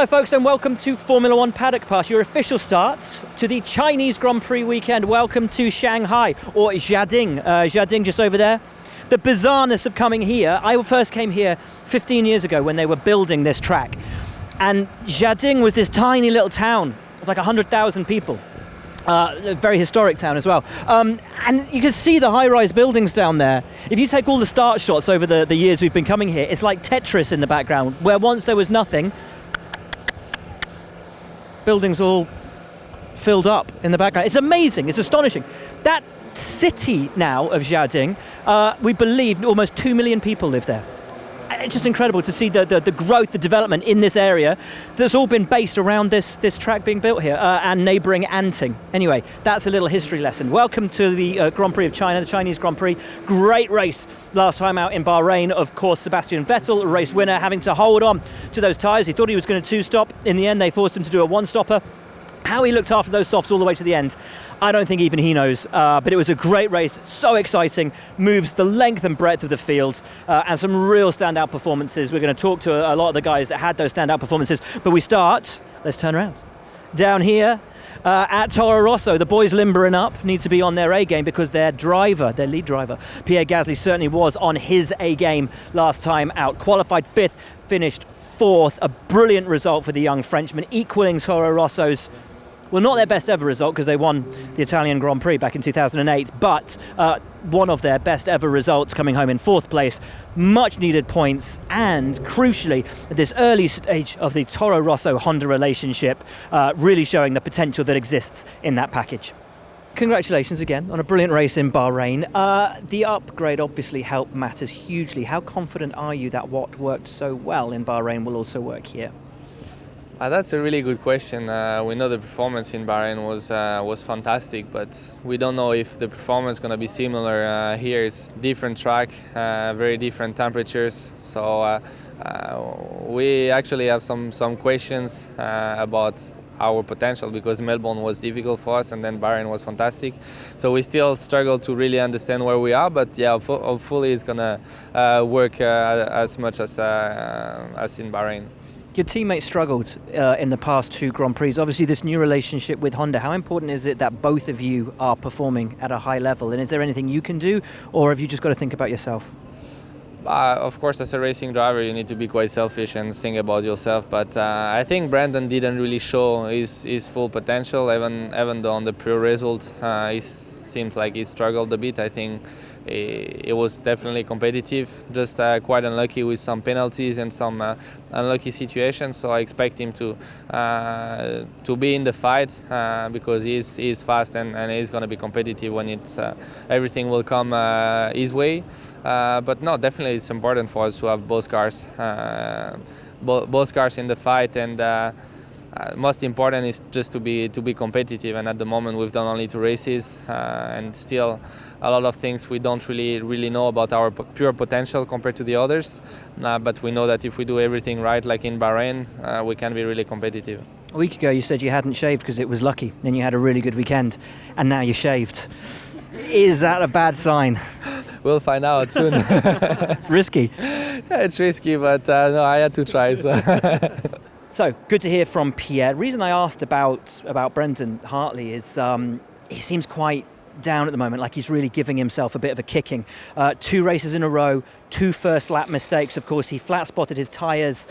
Hello folks and welcome to Formula One Paddock Pass, your official start to the Chinese Grand Prix weekend. Welcome to Shanghai, or Jiading. Jiading just over there. The bizarreness of coming here, I first came here 15 years ago when they were building this track. And Jiading was this tiny little town of like 100,000 people. A very historic town as well. And you can see the high-rise buildings down there. If you take all the start shots over the years we've been coming here, it's like Tetris in the background, where once there was nothing, buildings all filled up in the background. It's amazing, it's astonishing. That city now of Jiading, we believe almost 2 million people live there. It's just incredible to see the growth, the development in this area that's all been based around this track being built here and neighbouring Anting. Anyway, that's a little history lesson. Welcome to the Grand Prix of China, the Chinese Grand Prix. Great race last time out in Bahrain. Of course, Sebastian Vettel, a race winner, having to hold on to those tyres. He thought he was going to two-stop. In the end, they forced him to do a one-stopper. How he looked after those softs all the way to the end, I don't think even he knows. But it was a great race, so exciting, moves the length and breadth of the field, and some real standout performances. We're going to talk to a lot of the guys that had those standout performances. But we start, let's turn around. Down here at Toro Rosso, the boys limbering up, need to be on their A-game because their lead driver, Pierre Gasly, certainly was on his A-game last time out. Qualified 5th, finished 4th, a brilliant result for the young Frenchman, equaling Toro Rosso's, well, not their best ever result because they won the Italian Grand Prix back in 2008, but one of their best ever results, coming home in 4th place. Much needed points, and crucially, at this early stage of the Toro Rosso-Honda relationship, really showing the potential that exists in that package. Congratulations again on a brilliant race in Bahrain. The upgrade obviously helped matters hugely. How confident are you that what worked so well in Bahrain will also work here? That's a really good question. We know the performance in Bahrain was fantastic, but we don't know if the performance is going to be similar. Here it's different track, very different temperatures. So we actually have some questions about our potential, because Melbourne was difficult for us and then Bahrain was fantastic. So we still struggle to really understand where we are, but yeah, hopefully it's going to work as much as in Bahrain. Your teammates struggled in the past 2 Grand Prix. Obviously, this new relationship with Honda, how important is it that both of you are performing at a high level? And is there anything you can do, or have you just got to think about yourself? Of course, as a racing driver, you need to be quite selfish and think about yourself. But I think Brendon didn't really show his full potential, even though on the pure result, it seems like he struggled a bit. I think it was definitely competitive, just quite unlucky with some penalties and some unlucky situations. So I expect him to be in the fight because he's fast and he's going to be competitive when it's everything will come his way. But no, definitely it's important for us to have both cars in the fight, and most important is just to be competitive. And at the moment we've done only 2 races and still a lot of things we don't really know about our pure potential compared to the others, but we know that if we do everything right, like in Bahrain, we can be really competitive. A week ago you said you hadn't shaved because it was lucky, then you had a really good weekend, and now you're shaved. Is that a bad sign? We'll find out soon. It's risky. Yeah, it's risky, but no, I had to try. So good to hear from Pierre. The reason I asked about Brendon Hartley is he seems quite down at the moment, like he's really giving himself a bit of a kicking. 2 races in a row, 2 first lap mistakes. Of course, he flat spotted his tyres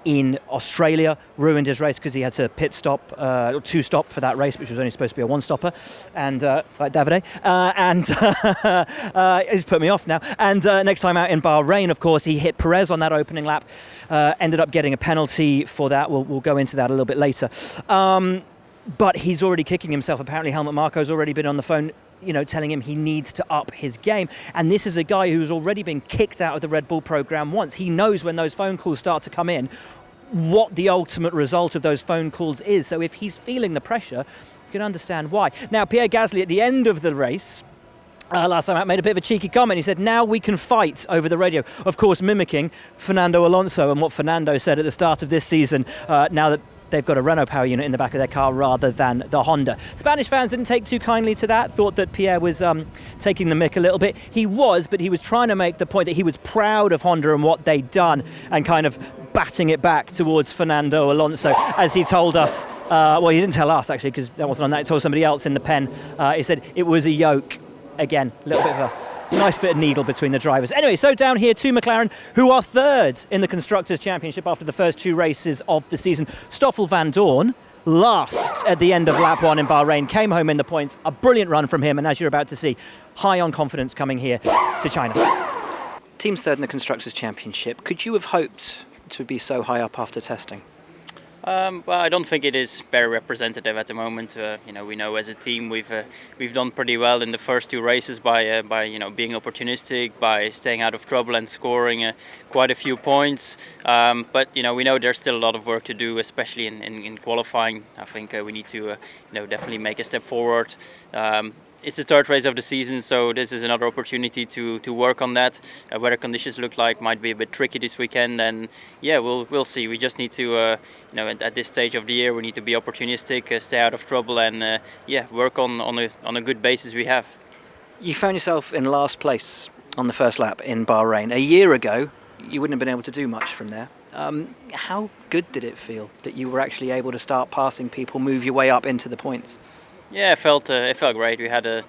in Australia, ruined his race because he had to pit stop, 2-stop for that race, which was only supposed to be a 1-stopper, and like Davide, and he's put me off now. And next time out in Bahrain, of course, he hit Perez on that opening lap, ended up getting a penalty for that. We'll go into that a little bit later. But he's already kicking himself. Apparently Helmut Marko's already been on the phone, telling him he needs to up his game. And this is a guy who's already been kicked out of the Red Bull program once. He knows when those phone calls start to come in, what the ultimate result of those phone calls is. So if he's feeling the pressure, you can understand why. Now, Pierre Gasly, at the end of the race, last time out, made a bit of a cheeky comment. He said, now we can fight, over the radio. Of course, mimicking Fernando Alonso and what Fernando said at the start of this season, now that they've got a Renault power unit in the back of their car rather than the Honda. Spanish fans didn't take too kindly to that, thought that Pierre was taking the mick a little bit. He was, but he was trying to make the point that he was proud of Honda and what they'd done, and kind of batting it back towards Fernando Alonso, as he told us. Well, he didn't tell us, actually, because that wasn't on that. He told somebody else in the pen. He said it was a yoke. Again, a little bit of a nice bit of needle between the drivers. Anyway, so down here to McLaren, who are third in the Constructors' Championship after the first 2 races of the season. Stoffel van Dorn, last at the end of lap 1 in Bahrain, came home in the points. A brilliant run from him, and as you're about to see, high on confidence coming here to China. Team's third in the Constructors' Championship. Could you have hoped to be so high up after testing? Well, I don't think it is very representative at the moment. We know as a team we've done pretty well in the first 2 races by being opportunistic, by staying out of trouble and scoring quite a few points. But we know there's still a lot of work to do, especially in qualifying. I think we need to definitely make a step forward. It's the 3rd race of the season, so this is another opportunity to work on that. Weather conditions look like might be a bit tricky this weekend, and we'll see. We just need to, at this stage of the year, we need to be opportunistic, stay out of trouble, and work on a good basis we have. You found yourself in last place on the first lap in Bahrain. A year ago, you wouldn't have been able to do much from there. How good did it feel that you were actually able to start passing people, move your way up into the points? Yeah, it felt great. We had a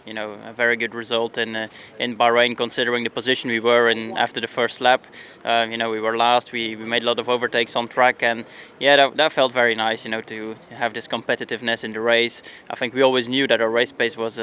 very good result in Bahrain, considering the position we were in after the first lap. We were last. We made a lot of overtakes on track, and that felt very nice. To have this competitiveness in the race. I think we always knew that our race pace was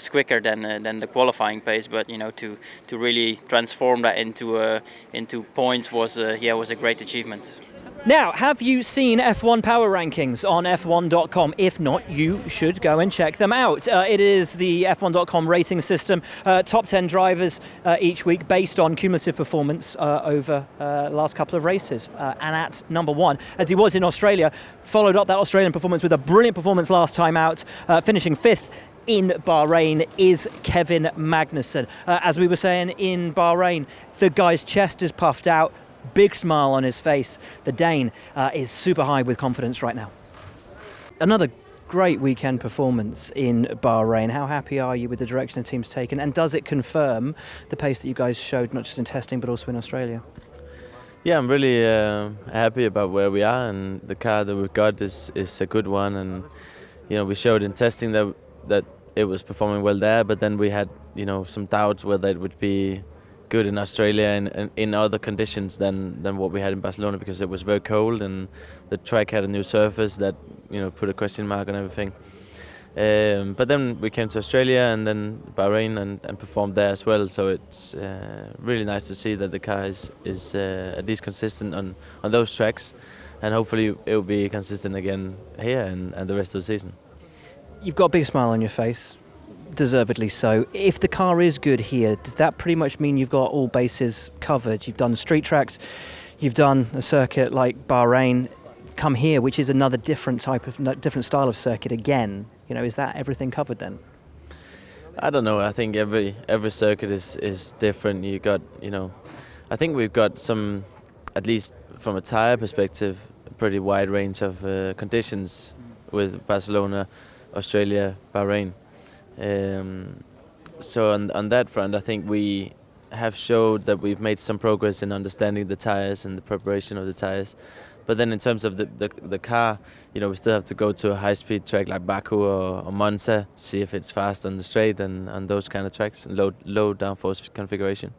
quicker than the qualifying pace, but to really transform that into points was a great achievement. Now, have you seen F1 Power Rankings on F1.com? If not, you should go and check them out. It is the F1.com rating system, top 10 drivers each week based on cumulative performance over last couple of races. And at number 1, as he was in Australia, followed up that Australian performance with a brilliant performance last time out, finishing 5th in Bahrain, is Kevin Magnussen. As we were saying in Bahrain, the guy's chest is puffed out. Big smile on his face. The Dane is super high with confidence right now. Another great weekend performance in Bahrain. How happy are you with the direction the team's taken? And does it confirm the pace that you guys showed, not just in testing, but also in Australia? Yeah, I'm really happy about where we are, and the car that we've got is a good one. And we showed in testing that it was performing well there, but then we had some doubts whether it would be good in Australia and in other conditions than what we had in Barcelona, because it was very cold and the track had a new surface that put a question mark on everything. But then we came to Australia and then Bahrain and performed there as well. So it's really nice to see that the car is at least consistent on those tracks, and hopefully it will be consistent again here and the rest of the season. You've got a big smile on your face. Deservedly so. If the car is good here, does that pretty much mean you've got all bases covered? You've done street tracks, you've done a circuit like Bahrain, come here, which is another different style of circuit again. Is that everything covered then? I don't know. I think every circuit is different. You got, I think we've got some, at least from a tire perspective, a pretty wide range of conditions with Barcelona, Australia, Bahrain. So on that front, I think we have showed that we've made some progress in understanding the tires and the preparation of the tires. But then in terms of the car, we still have to go to a high-speed track like Baku or Monza, see if it's fast on the straight and on those kind of tracks, and low downforce configuration.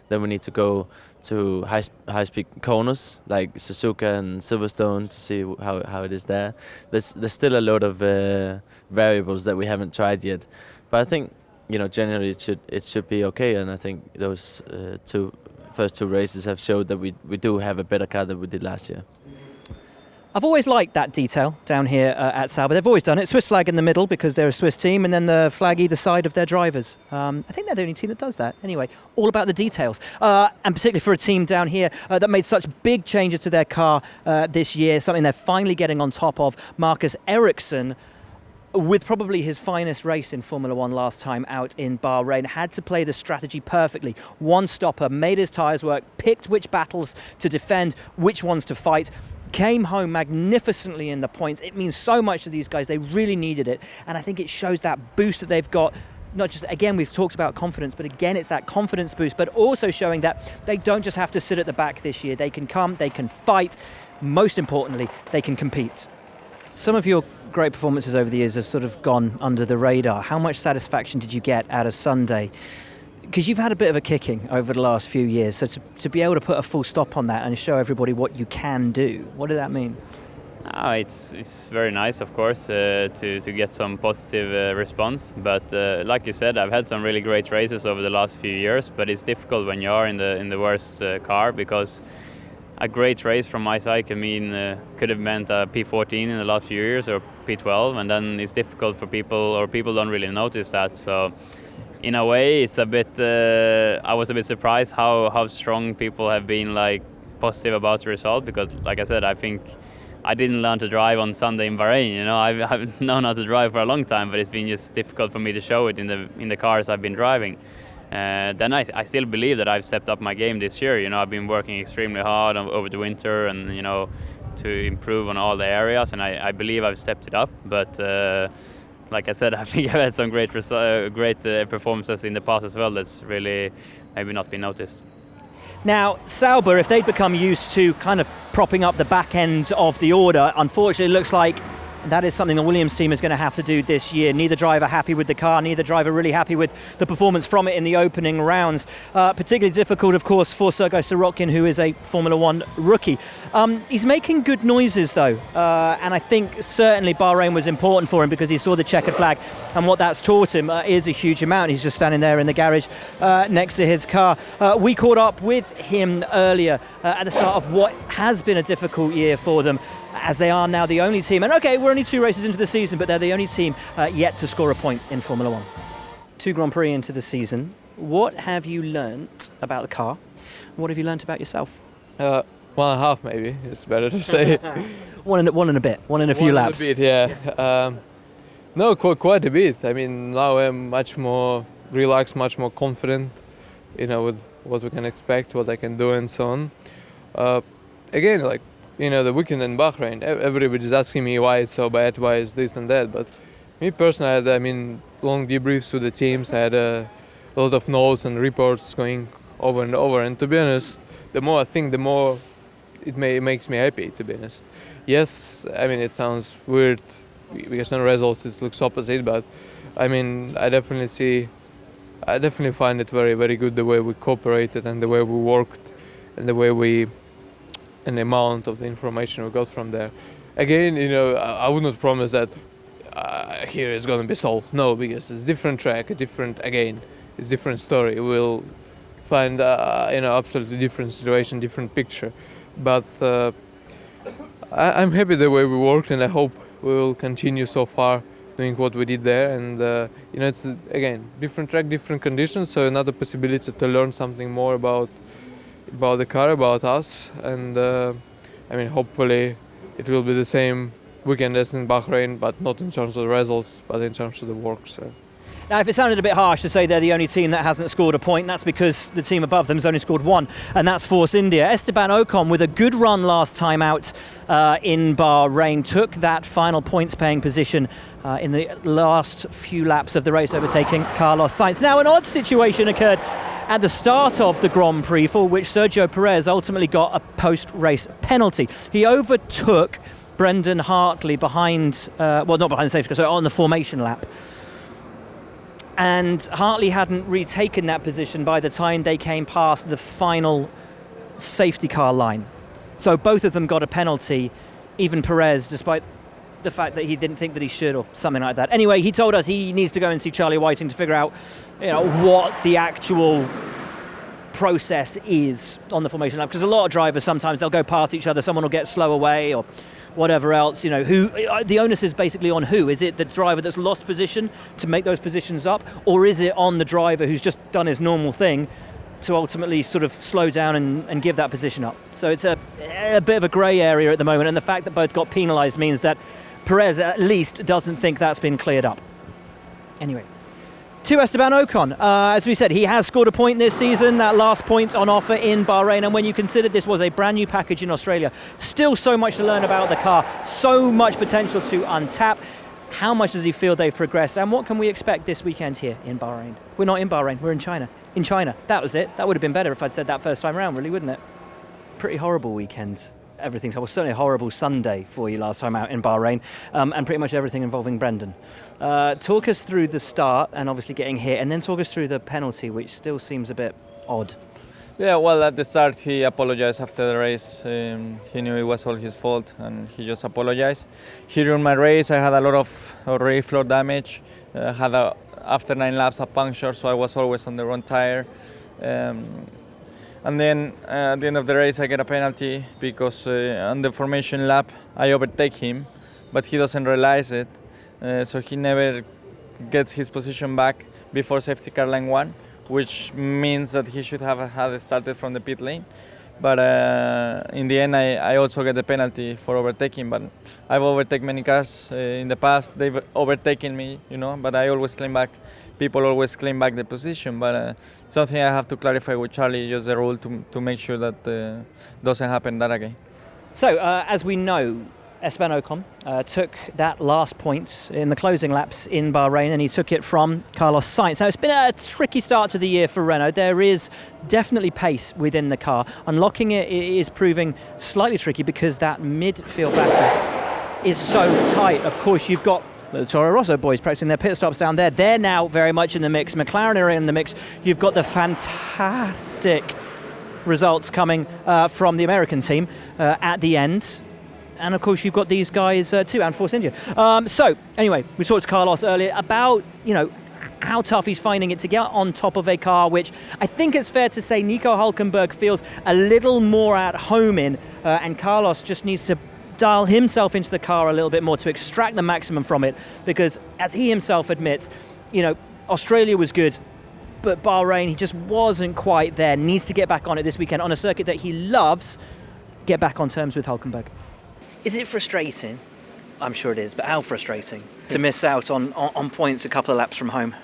Then we need to go to high-speed corners like Suzuka and Silverstone to see how it is there. There's still a lot of variables that we haven't tried yet, but I think generally it should be okay. And I think those first 2 races have showed that we do have a better car than we did last year. I've always liked that detail down here at Sauber. They've always done it. Swiss flag in the middle because they're a Swiss team, and then the flag either side of their drivers. I think they're the only team that does that. Anyway, all about the details. And particularly for a team down here that made such big changes to their car this year, something they're finally getting on top of. Marcus Ericsson, with probably his finest race in Formula One last time out in Bahrain, had to play the strategy perfectly. One stopper, made his tyres work, picked which battles to defend, which ones to fight. Came home magnificently in the points. It means so much to these guys. They really needed it. And I think it shows that boost that they've got not just, again, we've talked about confidence, but again, it's that confidence boost, but also showing that they don't just have to sit at the back this year. They can come, they can fight. Most importantly, they can compete. Some of your great performances over the years have sort of gone under the radar. How much satisfaction did you get out of Sunday? Because you've had a bit of a kicking over the last few years, so to be able to put a full stop on that and show everybody what you can do, what did that mean? It's very nice, of course, to get some positive response. But like you said, I've had some really great races over the last few years. But it's difficult when you are in the worst car, because a great race from my side could have meant a P14 in the last few years or P12, and then it's difficult for people, or people don't really notice that. So in a way, it's a bit. I was a bit surprised how strong people have been positive about the result, because, like I said, I think I didn't learn to drive on Sunday in Bahrain. I've known how to drive for a long time, but it's been just difficult for me to show it in the cars I've been driving. Then I still believe that I've stepped up my game this year. I've been working extremely hard over the winter, and to improve on all the areas, and I believe I've stepped it up. But like I said, I think I've had some great performances in the past as well that's really maybe not been noticed. Now, Sauber, if they'd become used to kind of propping up the back end of the order, unfortunately it looks like that is something the Williams team is going to have to do this year. Neither driver happy with the car, neither driver really happy with the performance from it in the opening rounds. Particularly difficult, of course, for Sergei Sorokin, who is a Formula One rookie. He's making good noises, though, and I think certainly Bahrain was important for him, because he saw the checkered flag, and what that's taught him is a huge amount. He's just standing there in the garage next to his car. We caught up with him earlier at the start of what has been a difficult year for them, as they are now the only team, and okay, we're only 2 races into the season, but they're the only team yet to score a point in Formula One. 2 Grand Prix into the season, what have you learnt about the car? What have you learnt about yourself? 1.5 maybe, it's better to say. one and a bit, one and a few laps. A bit, yeah. No, quite a bit. I mean, now I'm much more relaxed, much more confident, with what we can expect, what I can do, and so on. Again, the weekend in Bahrain, everybody's asking me why it's so bad, why it's this and that. But me personally, I had long debriefs with the teams. I had a lot of notes and reports going over and over. And to be honest, the more I think, the more it makes me happy, to be honest. Yes, it sounds weird because on results it looks opposite, but I definitely find it very, very good, the way we cooperated and the way we worked and and the amount of the information we got from there. Again, I would not promise that here is going to be solved. No, because it's different track, it's different story. We'll find, absolutely different situation, different picture. But I'm happy the way we worked, and I hope we will continue so far doing what we did there. And, it's, again, different track, different conditions, so another possibility to learn something more about the car, about us, and hopefully it will be the same weekend as in Bahrain, but not in terms of the results, but in terms of the work. So. Now, if it sounded a bit harsh to say they're the only team that hasn't scored a point, that's because the team above them has only scored 1, and that's Force India. Esteban Ocon, with a good run last time out in Bahrain, took that final points-paying position in the last few laps of the race, overtaking Carlos Sainz. Now, an odd situation occurred at the start of the Grand Prix, for which Sergio Perez ultimately got a post-race penalty. He overtook Brendon Hartley behind, not behind the safety car, so on the formation lap. And Hartley hadn't retaken that position by the time they came past the final safety car line. So both of them got a penalty, even Perez, despite the fact that he didn't think that he should, or something like that. Anyway, he told us he needs to go and see Charlie Whiting to figure out what the actual process is on the formation lap, because a lot of drivers, sometimes they'll go past each other, someone will get slow away or whatever else. Who the onus is basically on who? Is it the driver that's lost position to make those positions up, or is it on the driver who's just done his normal thing to ultimately sort of slow down and give that position up? So it's a bit of a grey area at the moment, and the fact that both got penalised means that Perez at least doesn't think that's been cleared up. Anyway, to Esteban Ocon, as we said, he has scored a point this season, that last point on offer in Bahrain, and when you consider this was a brand new package in Australia, still so much to learn about the car, so much potential to untap. How much does he feel they've progressed? And what can we expect this weekend here in Bahrain? We're not in Bahrain, we're in China. In China. That was it. That would have been better if I'd said that first time round, really, wouldn't it? Pretty horrible weekend. Everything. Well, certainly a horrible Sunday for you last time out in Bahrain, and pretty much everything involving Brendon. Talk us through the start and obviously getting hit, and then talk us through the penalty, which still seems a bit odd. Yeah, well, at the start he apologized after the race. He knew it was all his fault and he just apologized. He ruined my race. I had a lot of already floor damage. After 9 laps a puncture, so I was always on the wrong tire. And then at the end of the race I get a penalty because on the formation lap I overtake him, but he doesn't realize it. So he never gets his position back before safety car line 1, which means that he should have had started from the pit lane. But in the end, I also get the penalty for overtaking. But I've overtaken many cars in the past. They've overtaken me, but I always claim back. People always claim back the position. But something I have to clarify with Charlie, just the rule to make sure that doesn't happen that again. So, as we know, Esteban Ocon took that last point in the closing laps in Bahrain, and he took it from Carlos Sainz. Now, it's been a tricky start to the year for Renault. There is definitely pace within the car. Unlocking it is proving slightly tricky because that midfield battle is so tight. Of course, you've got the Toro Rosso boys practicing their pit stops down there. They're now very much in the mix. McLaren are in the mix. You've got the fantastic results coming from the American team at the end. And of course, you've got these guys too, and Force India. So, anyway, we talked to Carlos earlier about, how tough he's finding it to get on top of a car, which I think it's fair to say Nico Hülkenberg feels a little more at home in, and Carlos just needs to dial himself into the car a little bit more to extract the maximum from it, because as he himself admits, Australia was good, but Bahrain, he just wasn't quite there. Needs to get back on it this weekend on a circuit that he loves, get back on terms with Hülkenberg. Is it frustrating? I'm sure it is, but how frustrating to miss out on points a couple of laps from home?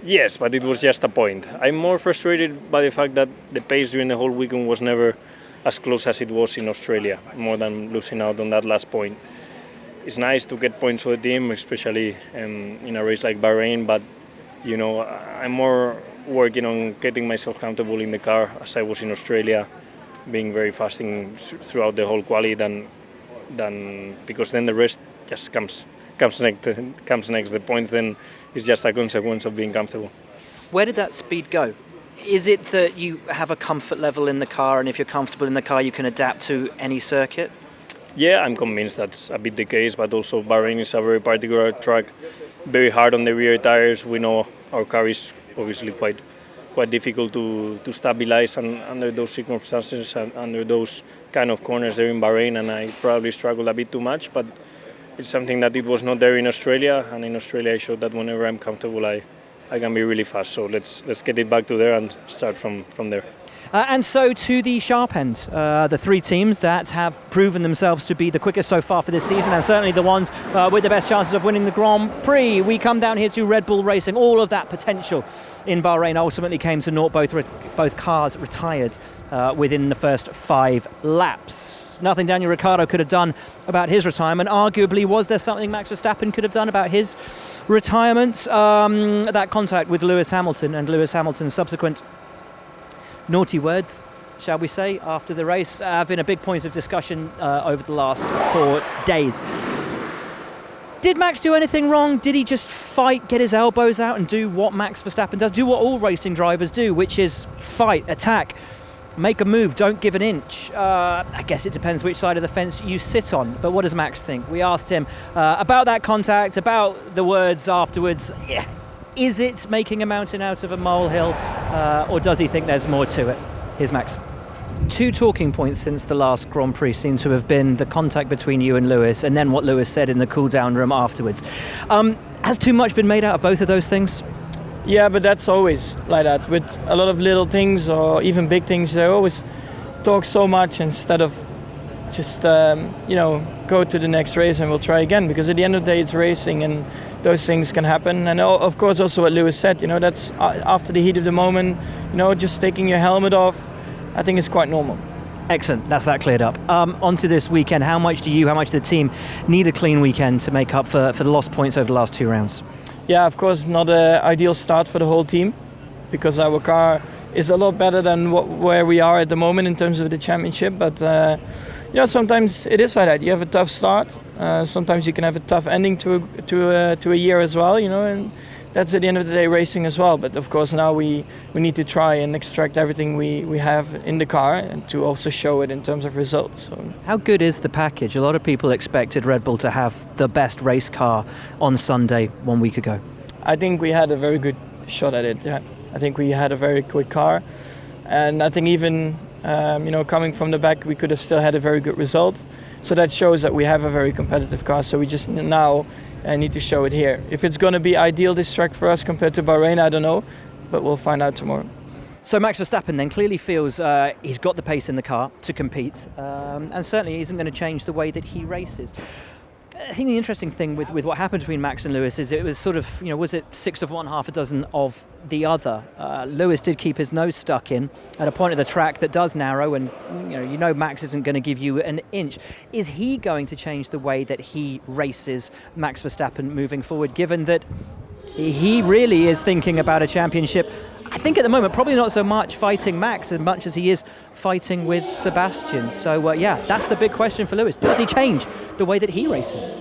Yes, but it was just a point. I'm more frustrated by the fact that the pace during the whole weekend was never as close as it was in Australia, more than losing out on that last point. It's nice to get points for the team, especially in a race like Bahrain, but I'm more working on getting myself comfortable in the car as I was in Australia, being very fast throughout the whole quali than because then the rest just comes next. The points then is just a consequence of being comfortable. Where did that speed go? Is it that you have a comfort level in the car, and if you're comfortable in the car, you can adapt to any circuit? Yeah, I'm convinced that's a bit the case, but also Bahrain is a very particular track, very hard on the rear tires. We know our car is obviously quite difficult to stabilize under those circumstances and under those kind of corners there in Bahrain, and I probably struggled a bit too much, but it's something that it was not there in Australia, and in Australia I showed that whenever I'm comfortable I can be really fast, so let's get it back to there and start from there. And so to the sharp end, the three teams that have proven themselves to be the quickest so far for this season, and certainly the ones with the best chances of winning the Grand Prix. We come down here to Red Bull Racing. All of that potential in Bahrain ultimately came to naught. Both cars retired within the first 5 laps. Nothing Daniel Ricciardo could have done about his retirement. Arguably, was there something Max Verstappen could have done about his retirement? That contact with Lewis Hamilton and Lewis Hamilton's subsequent naughty words, shall we say, after the race have been a big point of discussion over the last 4 days. Did Max do anything wrong? Did he just fight, get his elbows out and do what Max Verstappen does, do what all racing drivers do, which is fight, attack, make a move, don't give an inch? I guess it depends which side of the fence you sit on, but what does Max think? We asked him about that contact, about the words afterwards. Yeah. Is it making a mountain out of a molehill, or does he think there's more to it? Here's Max. 2 talking points since the last Grand Prix seem to have been the contact between you and Lewis, and then what Lewis said in the cool-down room afterwards. Has too much been made out of both of those things? Yeah, but that's always like that. With a lot of little things or even big things, they always talk so much instead of just, go to the next race and we'll try again. Because at the end of the day, it's racing and those things can happen. And of course, also what Lewis said, that's after the heat of the moment, just taking your helmet off, I think it's quite normal. Excellent, that's that cleared up. On to this weekend, how much do the team need a clean weekend to make up for the lost points over the last 2 rounds? Yeah, of course, not an ideal start for the whole team, because our car is a lot better than where we are at the moment in terms of the championship. But sometimes it is like that. You have a tough start. Sometimes you can have a tough ending to a year as well. And that's at the end of the day racing as well. But of course now we need to try and extract everything we have in the car and to also show it in terms of results. So. How good is the package? A lot of people expected Red Bull to have the best race car on Sunday 1 week ago. I think we had a very good shot at it. Yeah. I think we had a very quick car, and I think even coming from the back we could have still had a very good result. So that shows that we have a very competitive car. So we just now need to show it here. If it's going to be ideal this track for us compared to Bahrain, I don't know, but we'll find out tomorrow. So Max Verstappen then clearly feels he's got the pace in the car to compete, and certainly isn't going to change the way that he races. I think the interesting thing with what happened between Max and Lewis is it was sort of, was it 6 of one, half a dozen of the other? Lewis did keep his nose stuck in at a point of the track that does narrow, and Max isn't going to give you an inch. Is he going to change the way that he races, Max Verstappen, moving forward, given that he really is thinking about a championship? I think at the moment probably not so much fighting Max as much as he is fighting with Sebastian. So that's the big question for Lewis. Does he change the way that he races?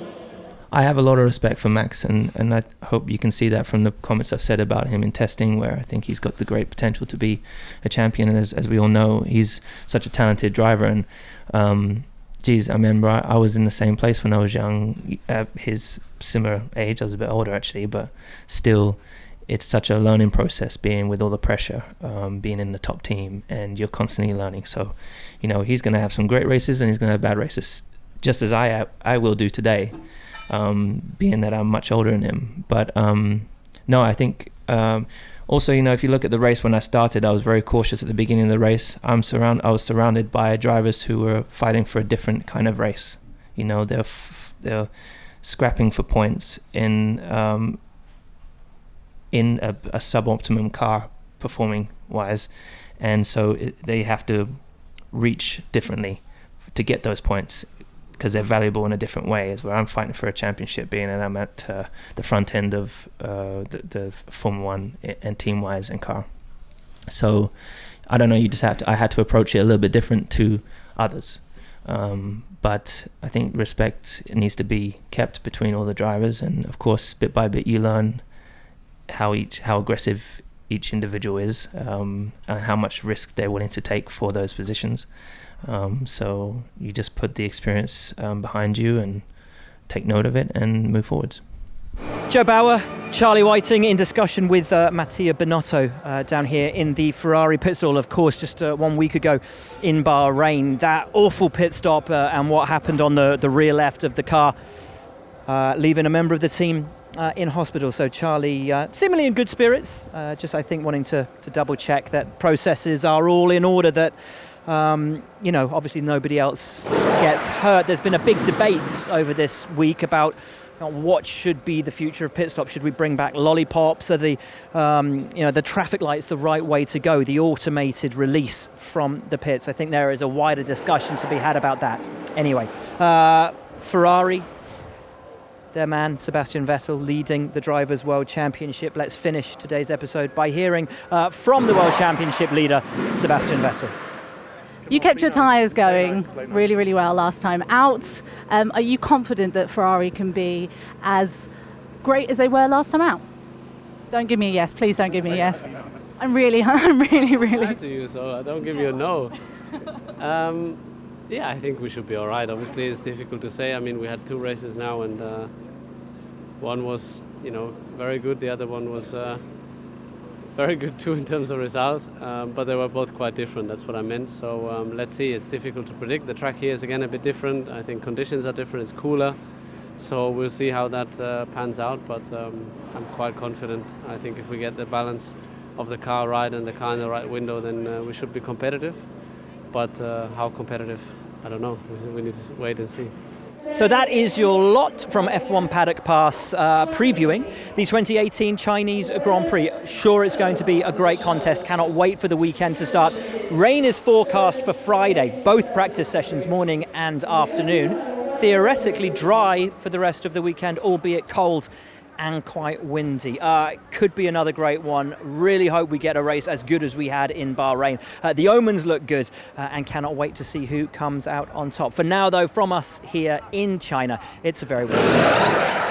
I have a lot of respect for Max, and I hope you can see that from the comments I've said about him in testing, where I think he's got the great potential to be a champion. And as we all know, he's such a talented driver. And I remember I was in the same place when I was young, at his similar age. I was a bit older actually, but still, it's such a learning process being with all the pressure, being in the top team, and you're constantly learning. So, he's going to have some great races and he's going to have bad races, just as I will do today, being that I'm much older than him. But no, I think also, if you look at the race when I started, I was very cautious at the beginning of the race. I was surrounded by drivers who were fighting for a different kind of race. They're scrapping for points in a suboptimum car performing wise, and so they have to reach differently to get those points because they're valuable in a different way. As where I'm fighting for a championship, being that I'm at the front end of the Formula 1 and team wise and car. So I don't know, I had to approach it a little bit different to others, but I think respect needs to be kept between all the drivers, and of course bit by bit you learn how aggressive each individual is, and how much risk they're willing to take for those positions. So you just put the experience behind you and take note of it and move forwards. Joe Bauer, Charlie Whiting in discussion with Mattia Binotto down here in the Ferrari pit stall, of course, just 1 week ago in Bahrain. That awful pit stop and what happened on the rear left of the car, leaving a member of the team in hospital. So Charlie seemingly in good spirits, just I think wanting to double check that processes are all in order, that obviously nobody else gets hurt. There's been a big debate over this week about what should be the future of pit stop. Should we bring back lollipops? Are the traffic lights the right way to go? The automated release from the pits. I think there is a wider discussion to be had about that. Anyway, Ferrari, their man Sebastian Vettel leading the Drivers' World Championship. Let's finish today's episode by hearing from the World Championship leader, Sebastian Vettel. You kept your tyres going really, really well last time out. Are you confident that Ferrari can be as great as they were last time out? Don't give me a yes. Please don't give me a yes. I'm really. To you, so I don't give you a no. Yeah, I think we should be all right. Obviously, it's difficult to say. I mean, we had 2 races now, and one was, very good. The other one was very good too in terms of results. But they were both quite different. That's what I meant. So let's see. It's difficult to predict. The track here is again a bit different. I think conditions are different. It's cooler. So we'll see how that pans out. But I'm quite confident. I think if we get the balance of the car right and the car in the right window, then we should be competitive. But how competitive, I don't know. We need to wait and see. So that is your lot from F1 Paddock Pass, previewing the 2018 Chinese Grand Prix. Sure, it's going to be a great contest. Cannot wait for the weekend to start. Rain is forecast for Friday, both practice sessions, morning and afternoon. Theoretically dry for the rest of the weekend, albeit cold and quite windy. Could be another great one. Really hope we get a race as good as we had in Bahrain. The omens look good, and cannot wait to see who comes out on top. For now, though, from us here in China, it's a very warm day.